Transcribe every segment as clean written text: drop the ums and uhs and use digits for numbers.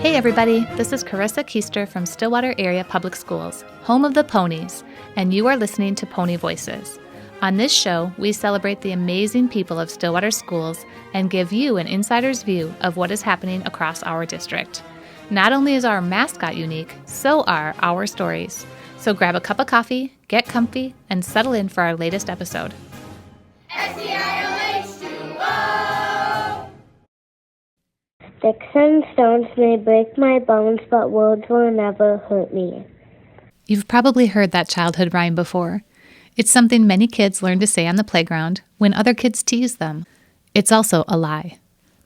Hey everybody, this is Carissa Keister from Stillwater Area Public Schools, home of the ponies, and you are listening to Pony Voices. On this show, we celebrate the amazing people of Stillwater Schools and give you an insider's view of what is happening across our district. Not only is our mascot unique, so are our stories. So grab a cup of coffee, get comfy, and settle in for our latest episode. Sticks and stones may break my bones, but words will never hurt me. You've probably heard that childhood rhyme before. It's something many kids learn to say on the playground when other kids tease them. It's also a lie.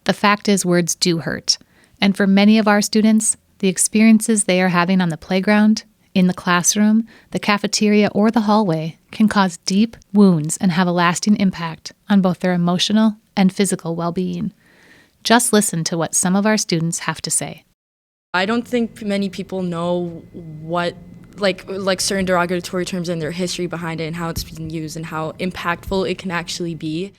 The fact is, words do hurt. And for many of our students, the experiences they are having on the playground, in the classroom, the cafeteria, or the hallway can cause deep wounds and have a lasting impact on both their emotional and physical well-being. Just listen to what some of our students have to say. I don't think many people know what, like certain derogatory terms and their history behind it and how it's being used and how impactful it can actually be.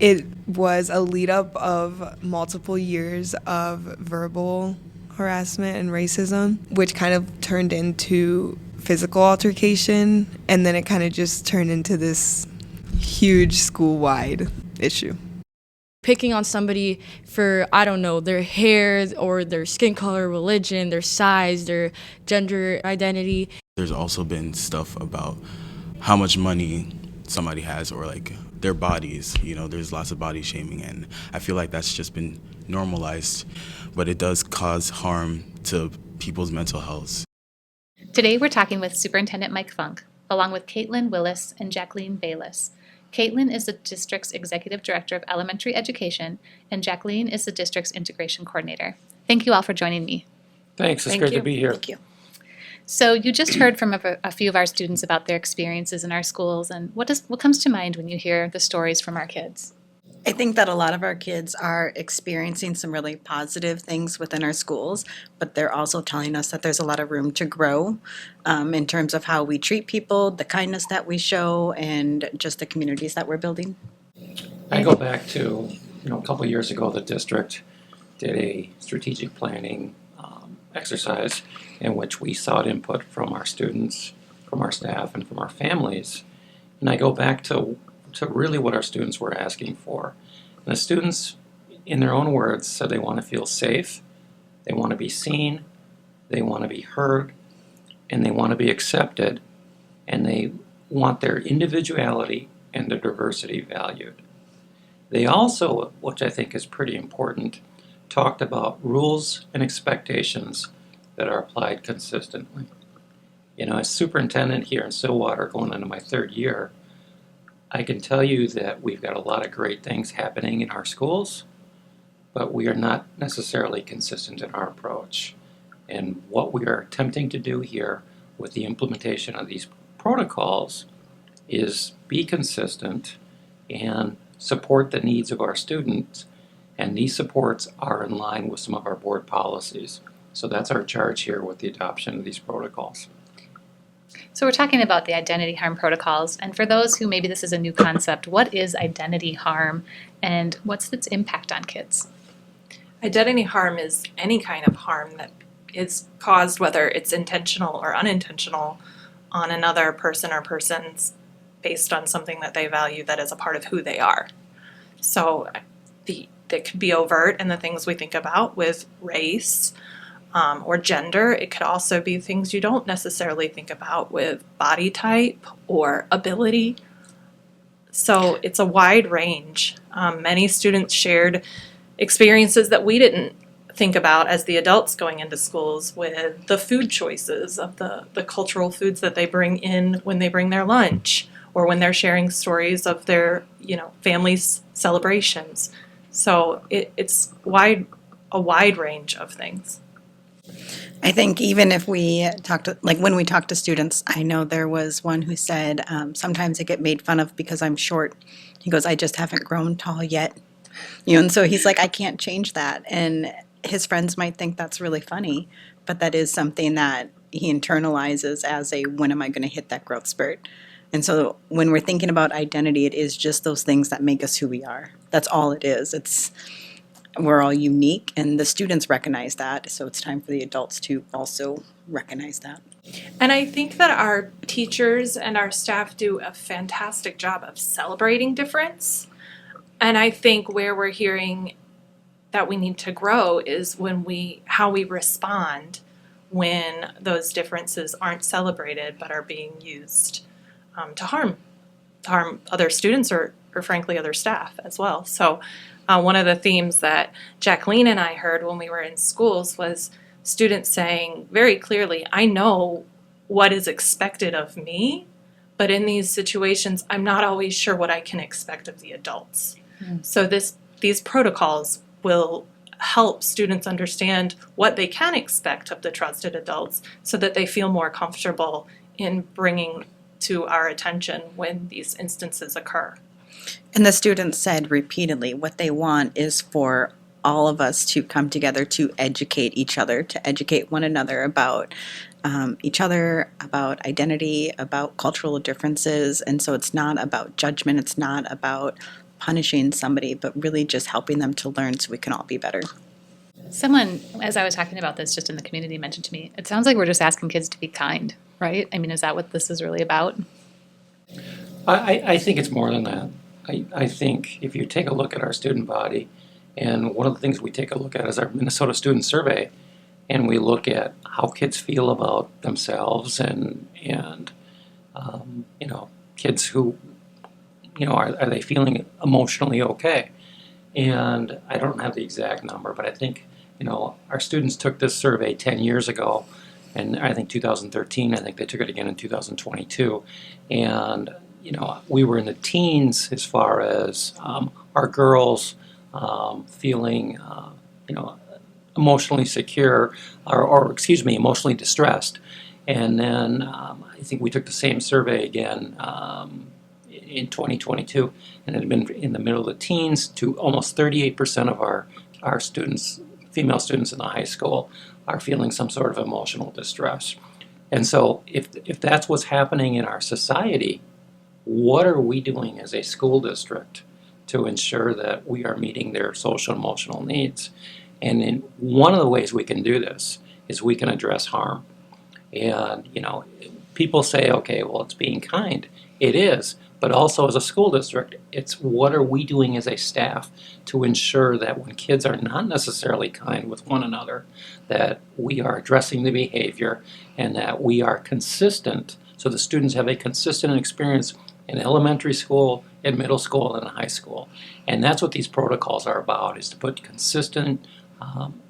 It was a lead up of multiple years of verbal harassment and racism, which kind of turned into physical altercation, and then it kind of just turned into this huge school-wide issue. Picking on somebody for, I don't know, their hair or their skin color, religion, their size, their gender identity. There's also been stuff about how much money somebody has or like their bodies. You know, there's lots of body shaming, and I feel like that's just been normalized, but it does cause harm to people's mental health. Today we're talking with Superintendent Mike Funk, along with Caitlin Willis and Jacqueline Bayless. Caitlin is the district's Executive Director of Elementary Education, and Jacqueline is the district's Integration Coordinator. Thank you all for joining me. Thanks. It's great to be here. Thank you. So you just heard from a few of our students about their experiences in our schools, and what comes to mind when you hear the stories from our kids? I think that a lot of our kids are experiencing some really positive things within our schools, but they're also telling us that there's a lot of room to grow in terms of how we treat people, the kindness that we show, and just the communities that we're building. I go back to, a couple of years ago, the district did a strategic planning exercise in which we sought input from our students, from our staff, and from our families. And I go back to really what our students were asking for. And the students, in their own words, said they want to feel safe, they want to be seen, they want to be heard, and they want to be accepted, and they want their individuality and their diversity valued. They also, which I think is pretty important, talked about rules and expectations that are applied consistently. As superintendent here in Stillwater, going into my third year, I can tell you that we've got a lot of great things happening in our schools, but we are not necessarily consistent in our approach. And what we are attempting to do here with the implementation of these protocols is be consistent and support the needs of our students. And these supports are in line with some of our board policies. So that's our charge here with the adoption of these protocols. So we're talking about the identity harm protocols, and for those who maybe this is a new concept, what is identity harm and what's its impact on kids? Identity harm is any kind of harm that is caused, whether it's intentional or unintentional, on another person or persons based on something that they value that is a part of who they are. So that could be overt in the things we think about with race, or gender. It could also be things you don't necessarily think about with body type or ability. So it's a wide range. Many students shared experiences that we didn't think about as the adults going into schools with the food choices of the cultural foods that they bring in when they bring their lunch or when they're sharing stories of their family's celebrations. So it's a wide range of things. I think even if we when we talk to students, I know there was one who said, sometimes I get made fun of because I'm short. He goes, I just haven't grown tall yet. And so he's like, I can't change that. And his friends might think that's really funny, but that is something that he internalizes as when am I going to hit that growth spurt? And so when we're thinking about identity, it is just those things that make us who we are. That's all it is. we're all unique, and the students recognize that, so it's time for the adults to also recognize that. And I think that our teachers and our staff do a fantastic job of celebrating difference. And I think where we're hearing that we need to grow is how we respond when those differences aren't celebrated but are being used to harm other students or frankly other staff as well. So one of the themes that Jacqueline and I heard when we were in schools was students saying very clearly, I know what is expected of me, but in these situations, I'm not always sure what I can expect of the adults. So these protocols will help students understand what they can expect of the trusted adults so that they feel more comfortable in bringing to our attention when these instances occur. And the students said repeatedly what they want is for all of us to come together to educate each other, to educate one another about each other, about identity, about cultural differences. And so it's not about judgment, it's not about punishing somebody, but really just helping them to learn so we can all be better. Someone, as I was talking about this just in the community, mentioned to me, it sounds like we're just asking kids to be kind, right? I mean, is that what this is really about? I think it's more than that. I think if you take a look at our student body, and one of the things we take a look at is our Minnesota Student Survey, and we look at how kids feel about themselves and kids who, are they feeling emotionally okay? And I don't have the exact number, but I think, our students took this survey 10 years ago, and I think 2013, I think they took it again in 2022. And, we were in the teens as far as our girls feeling, emotionally secure, or emotionally distressed. And then I think we took the same survey again in 2022, and it had been in the middle of the teens to almost 38% of our students, female students in the high school, are feeling some sort of emotional distress. And so if that's what's happening in our society, what are we doing as a school district to ensure that we are meeting their social and emotional needs? And one of the ways we can do this is we can address harm. And, people say, okay, well, it's being kind. It is. But also as a school district, it's what are we doing as a staff to ensure that when kids are not necessarily kind with one another, that we are addressing the behavior and that we are consistent so the students have a consistent experience in elementary school, in middle school, and in high school. And that's what these protocols are about, is to put consistent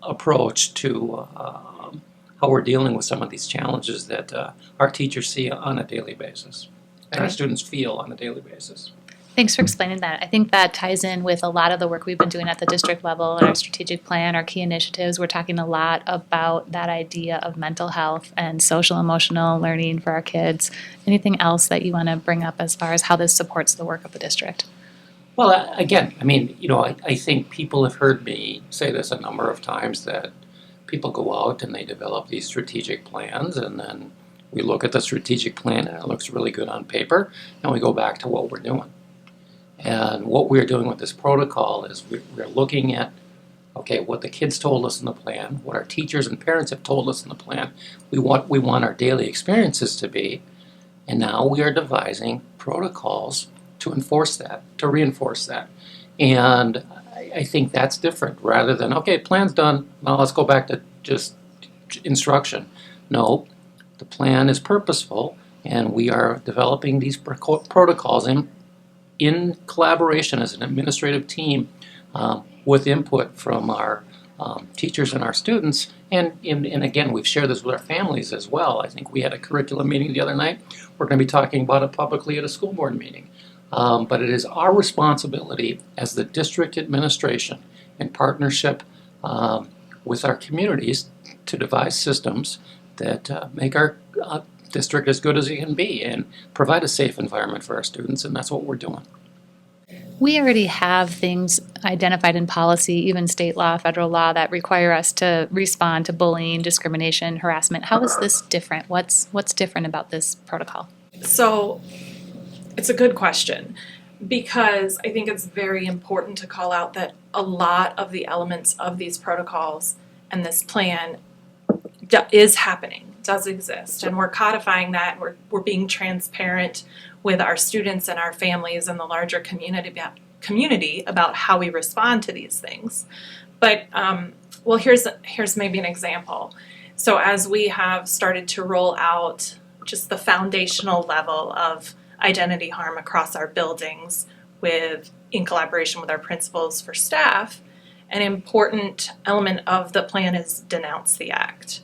approach to how we're dealing with some of these challenges that our teachers see on a daily basis and our students feel on a daily basis. Thanks for explaining that. I think that ties in with a lot of the work we've been doing at the district level and our strategic plan, our key initiatives. We're talking a lot about that idea of mental health and social emotional learning for our kids. Anything else that you want to bring up as far as how this supports the work of the district? Well, again, I think people have heard me say this a number of times, that people go out and they develop these strategic plans, and then we look at the strategic plan and it looks really good on paper, and we go back to what we're doing. And what we're doing with this protocol is we're looking at, okay, what the kids told us in the plan, what our teachers and parents have told us in the plan, we want our daily experiences to be, and now we are devising protocols to enforce that, to reinforce that. And I think that's different, rather than, okay, plan's done, now let's go back to just instruction. No, the plan is purposeful, and we are developing these protocols in collaboration as an administrative team with input from our teachers and our students. And again, we've shared this with our families as well. I think we had a curriculum meeting the other night. We're going to be talking about it publicly at a school board meeting. But it is our responsibility as the district administration, in partnership with our communities, to devise systems that make our district as good as it can be and provide a safe environment for our students, and that's what we're doing. We already have things identified in policy, even state law, federal law, that require us to respond to bullying, discrimination, harassment. How is this different? What's different about this protocol? So it's a good question, because I think it's very important to call out that a lot of the elements of these protocols and this plan is happening, does exist, and we're codifying that. We're being transparent with our students and our families and the larger community about how we respond to these things. But well, here's maybe an example. So as we have started to roll out just the foundational level of identity harm across our buildings, in collaboration with our principals for staff, an important element of the plan is denounce the act.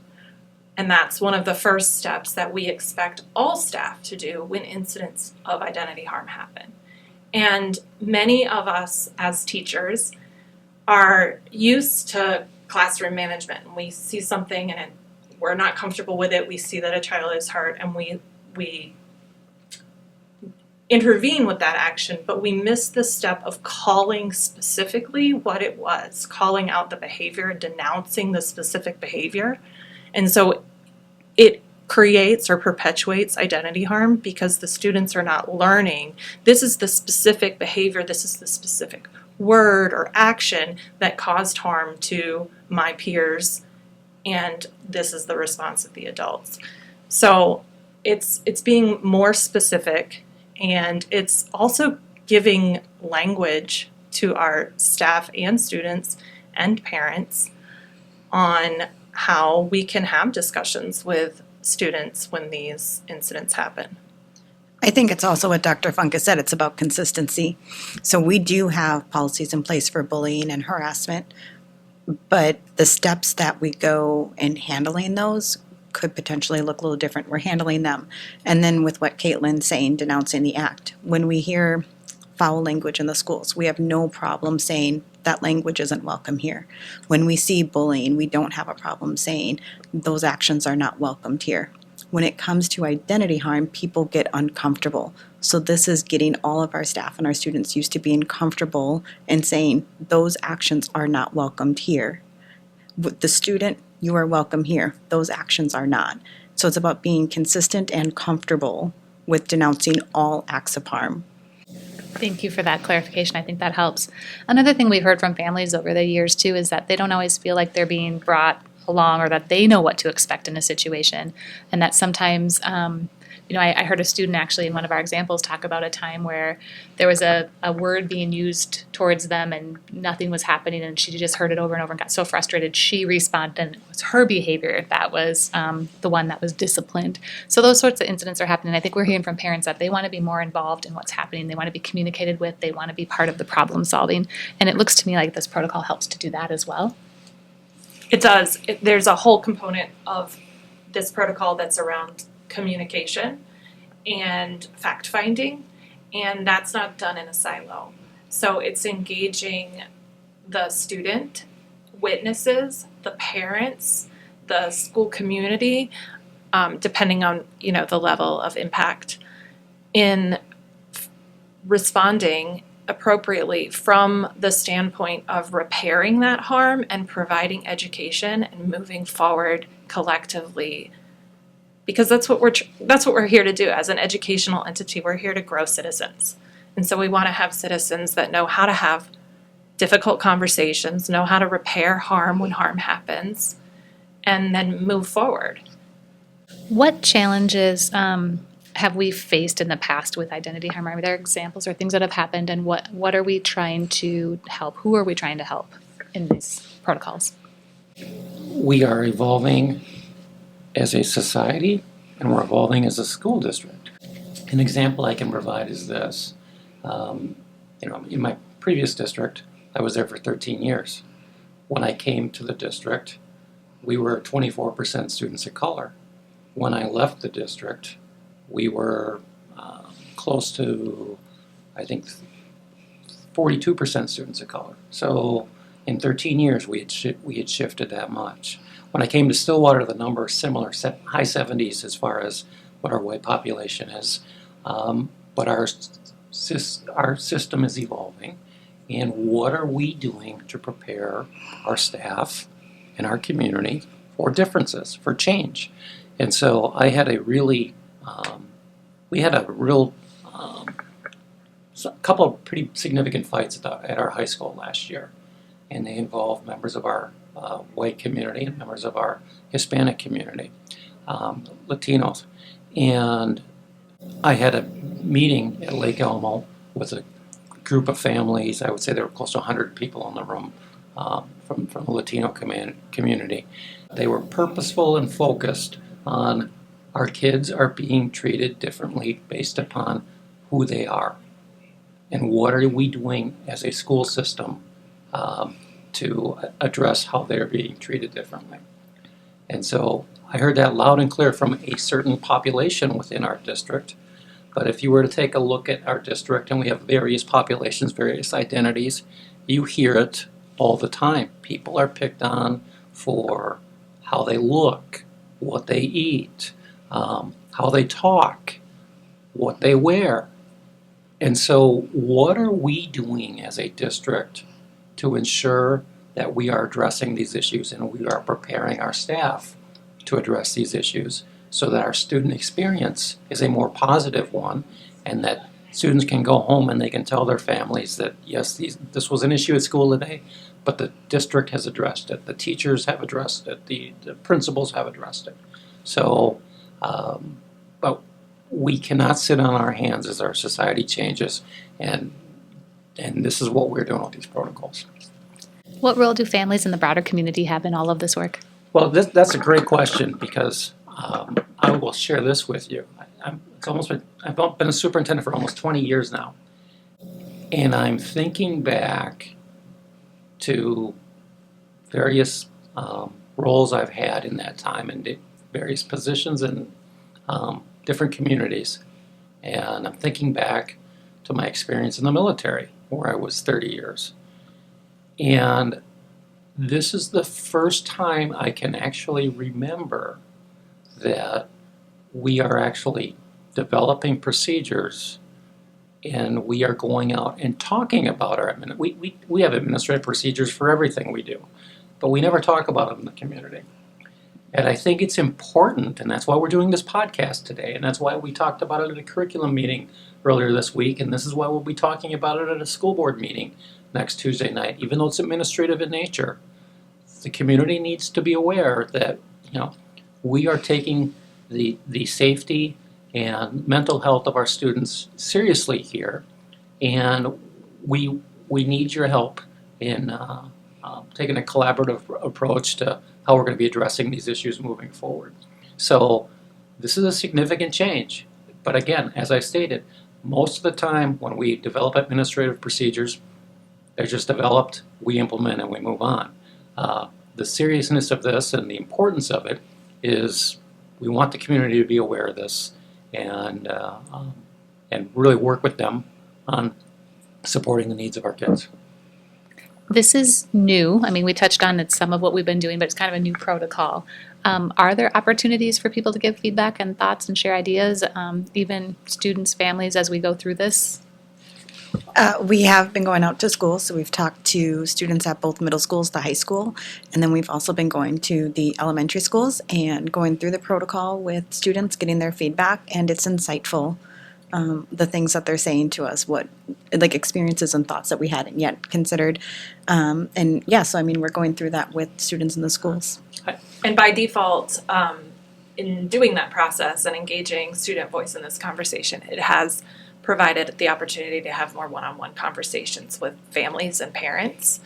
And that's one of the first steps that we expect all staff to do when incidents of identity harm happen. And many of us as teachers are used to classroom management. We see something and we're not comfortable with it. We see that a child is hurt and we intervene with that action, but we miss the step of calling specifically what it was, calling out the behavior, denouncing the specific behavior. And so it creates or perpetuates identity harm because the students are not learning this is the specific behavior, this is the specific word or action that caused harm to my peers, and this is the response of the adults. So it's being more specific, and it's also giving language to our staff and students and parents on how we can have discussions with students when these incidents happen. I think it's also what Dr. Funk has said, it's about consistency. So we do have policies in place for bullying and harassment, but the steps that we go in handling those could potentially look a little different. We're handling them. And then with what Caitlin's saying, denouncing the act. When we hear foul language in the schools, we have no problem saying that language isn't welcome here. When we see bullying, we don't have a problem saying those actions are not welcomed here. When it comes to identity harm, people get uncomfortable. So this is getting all of our staff and our students used to being comfortable and saying those actions are not welcomed here. With the student, you are welcome here. Those actions are not. So it's about being consistent and comfortable with denouncing all acts of harm. Thank you for that clarification. I think that helps. Another thing we've heard from families over the years too is that they don't always feel like they're being brought along or that they know what to expect in a situation, and that sometimes I heard a student actually in one of our examples talk about a time where there was a word being used towards them and nothing was happening, and she just heard it over and over and got so frustrated she responded, and it was her behavior that was the one that was disciplined. So those sorts of incidents are happening. I think we're hearing from parents that they want to be more involved in what's happening. They want to be communicated with. They want to be part of the problem solving, and it looks to me like this protocol helps to do that as well. It does. There's a whole component of this protocol that's around communication and fact-finding, and that's not done in a silo. So it's engaging the student, witnesses, the parents, the school community, depending on the level of impact, in responding appropriately from the standpoint of repairing that harm and providing education and moving forward collectively, because that's what we're here to do as an educational entity. We're here to grow citizens, and so we want to have citizens that know how to have difficult conversations, know how to repair harm when harm happens, and then move forward. What challenges have we faced in the past with identity harm? Are there examples or things that have happened, and what are we trying to help? Who are we trying to help in these protocols? We are evolving as a society, and we're evolving as a school district. An example I can provide is this. In my previous district, I was there for 13 years. When I came to the district, we were 24% students of color. When I left the district, we were close to, I think, 42% students of color. So in 13 years, we had shifted that much. When I came to Stillwater, the number is similar, high 70s as far as what our white population is. But our system is evolving. And what are we doing to prepare our staff and our community for differences, for change? And so I had we had a couple of pretty significant fights at our high school last year. and they involve members of our white community and members of our Hispanic community, Latinos. And I had a meeting at Lake Elmo with a group of families. I would say there were close to 100 people in the room from the Latino community. They were purposeful and focused on our kids are being treated differently based upon who they are. And what are we doing as a school system to address how they're being treated differently? And so I heard that loud and clear from a certain population within our district. But if you were to take a look at our district, and we have various populations, various identities, you hear it all the time. People are picked on for how they look, what they eat, how they talk, what they wear. And so what are we doing as a district to ensure that we are addressing these issues and we are preparing our staff to address these issues so that our student experience is a more positive one, and that students can go home and they can tell their families that, yes, this was an issue at school today, but the district has addressed it, the teachers have addressed it, the principals have addressed it. So, but we cannot sit on our hands as our society changes, and this is what we're doing with these protocols. What role do families in the broader community have in all of this work? Well, that's a great question, because I will share this with you. I've been a superintendent for almost 20 years now, and I'm thinking back to various roles I've had in that time in various positions in different communities. And I'm thinking back to my experience in the military, where I was 30 years. And this is the first time I can actually remember that we are actually developing procedures and we are going out and talking about we have administrative procedures for everything we do, but we never talk about them in the community. And I think it's important, and that's why we're doing this podcast today, and that's why we talked about it at a curriculum meeting earlier this week, and this is why we'll be talking about it at a school board meeting next Tuesday night. Even though it's administrative in nature, the community needs to be aware that, we are taking the safety and mental health of our students seriously here, and we need your help in taking a collaborative approach to how we're going to be addressing these issues moving forward. So this is a significant change, but again, as I stated, most of the time when we develop administrative procedures, they're just developed, we implement, and we move on. The seriousness of this and the importance of it is we want the community to be aware of this and really work with them on supporting the needs of our kids. This is new. I mean, we touched on it, some of what we've been doing, but it's kind of a new protocol. Are there opportunities for people to give feedback and thoughts and share ideas, even students, families, as we go through this? We have been going out to schools, so we've talked to students at both middle schools, the high school, and then we've also been going to the elementary schools and going through the protocol with students, getting their feedback, and it's insightful, the things that they're saying to us, what experiences and thoughts that we hadn't yet considered. So we're going through that with students in the schools. And by default, in doing that process and engaging student voice in this conversation, it has provided the opportunity to have more one-on-one conversations with families and parents.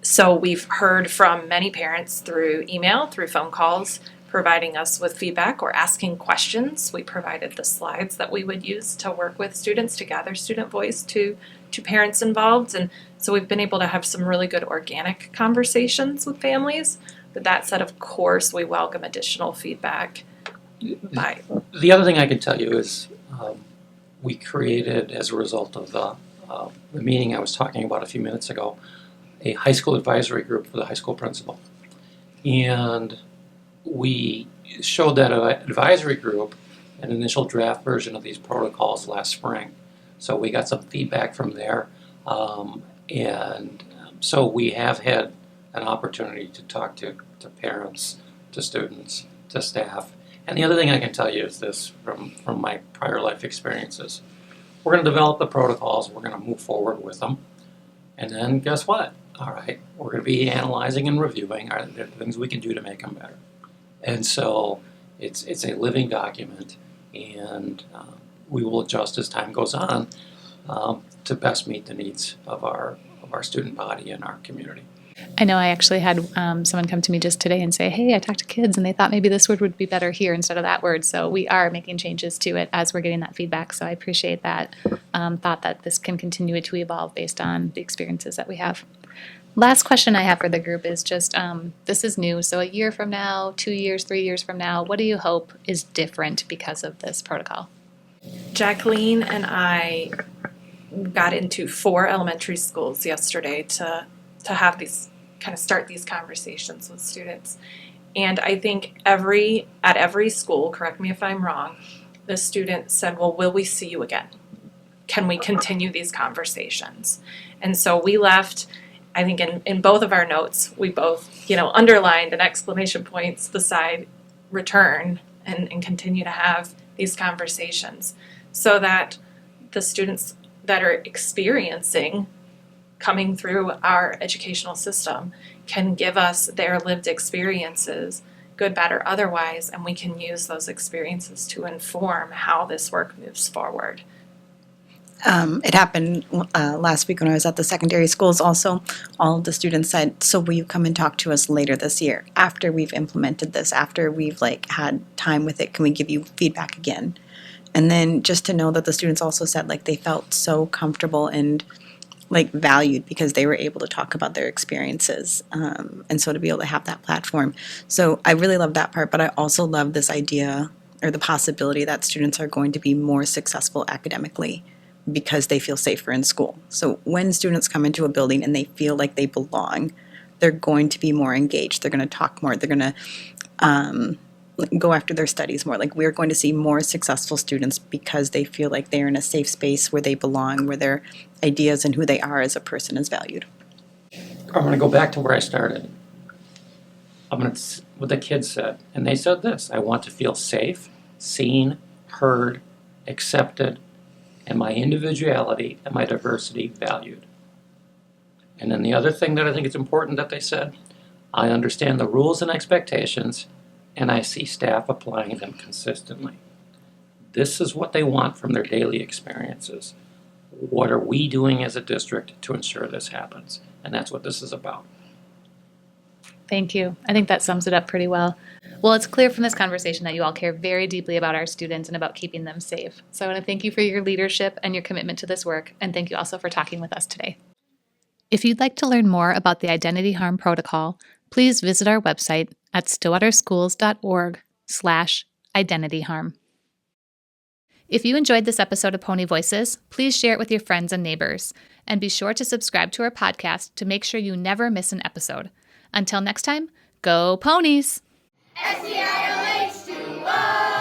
So we've heard from many parents through email, through phone calls, providing us with feedback or asking questions. We provided the slides that we would use to work with students to gather student voice to parents involved. And so we've been able to have some really good organic conversations with families. With that said, of course, we welcome additional feedback. The other thing I can tell you is we created, as a result of the meeting I was talking about a few minutes ago, a high school advisory group for the high school principal. And we showed that advisory group an initial draft version of these protocols last spring. So we got some feedback from there. So we have had an opportunity to talk to parents, to students, to staff. And the other thing I can tell you is this from my prior life experiences. We're going to develop the protocols, we're going to move forward with them, and then guess what? all right, we're going to be analyzing and reviewing. Are there things we can do to make them better? And so it's a living document, and we will adjust as time goes on to best meet the needs of our student body and our community. I know I actually had someone come to me just today and say, hey, I talked to kids and they thought maybe this word would be better here instead of that word. So we are making changes to it as we're getting that feedback. So I appreciate that thought that this can continue to evolve based on the experiences that we have. Last question I have for the group is just, this is new. So a year from now, 2 years, 3 years from now, what do you hope is different because of this protocol? Jacqueline and I got into 4 elementary schools yesterday to have these kind of start these conversations with students. And I think at every school, correct me if I'm wrong, the student said, well, will we see you again? Can we continue these conversations? And so we left, I think in both of our notes, we both, underlined and exclamation points beside return and continue to have these conversations so that the students that are experiencing coming through our educational system can give us their lived experiences, good, bad, or otherwise, and we can use those experiences to inform how this work moves forward. It happened last week when I was at the secondary schools also. All of the students said, so will you come and talk to us later this year? After we've implemented this, after we've had time with it, can we give you feedback again? And then just to know that the students also said they felt so comfortable and valued because they were able to talk about their experiences, and so to be able to have that platform. So I really love that part, but I also love this idea or the possibility that students are going to be more successful academically because they feel safer in school. So when students come into a building and they feel like they belong, they're going to be more engaged. They're going to talk more. They're going to go after their studies more. We're going to see more successful students because they feel like they're in a safe space where they belong, where their ideas and who they are as a person is valued. I'm going to go back to where I started. What the kids said, and they said this: I want to feel safe, seen, heard, accepted, and my individuality and my diversity valued. And then the other thing that I think is important that they said, I understand the rules and expectations, and I see staff applying them consistently. This is what they want from their daily experiences. What are we doing as a district to ensure this happens? And that's what this is about. Thank you. I think that sums it up pretty well. Well, it's clear from this conversation that you all care very deeply about our students and about keeping them safe. So I want to thank you for your leadership and your commitment to this work, and thank you also for talking with us today. If you'd like to learn more about the Identity Harm Protocol, please visit our website at stillwaterschools.org/identityharm. If you enjoyed this episode of Pony Voices, please share it with your friends and neighbors, and be sure to subscribe to our podcast to make sure you never miss an episode. Until next time, go Ponies! SEILH2O!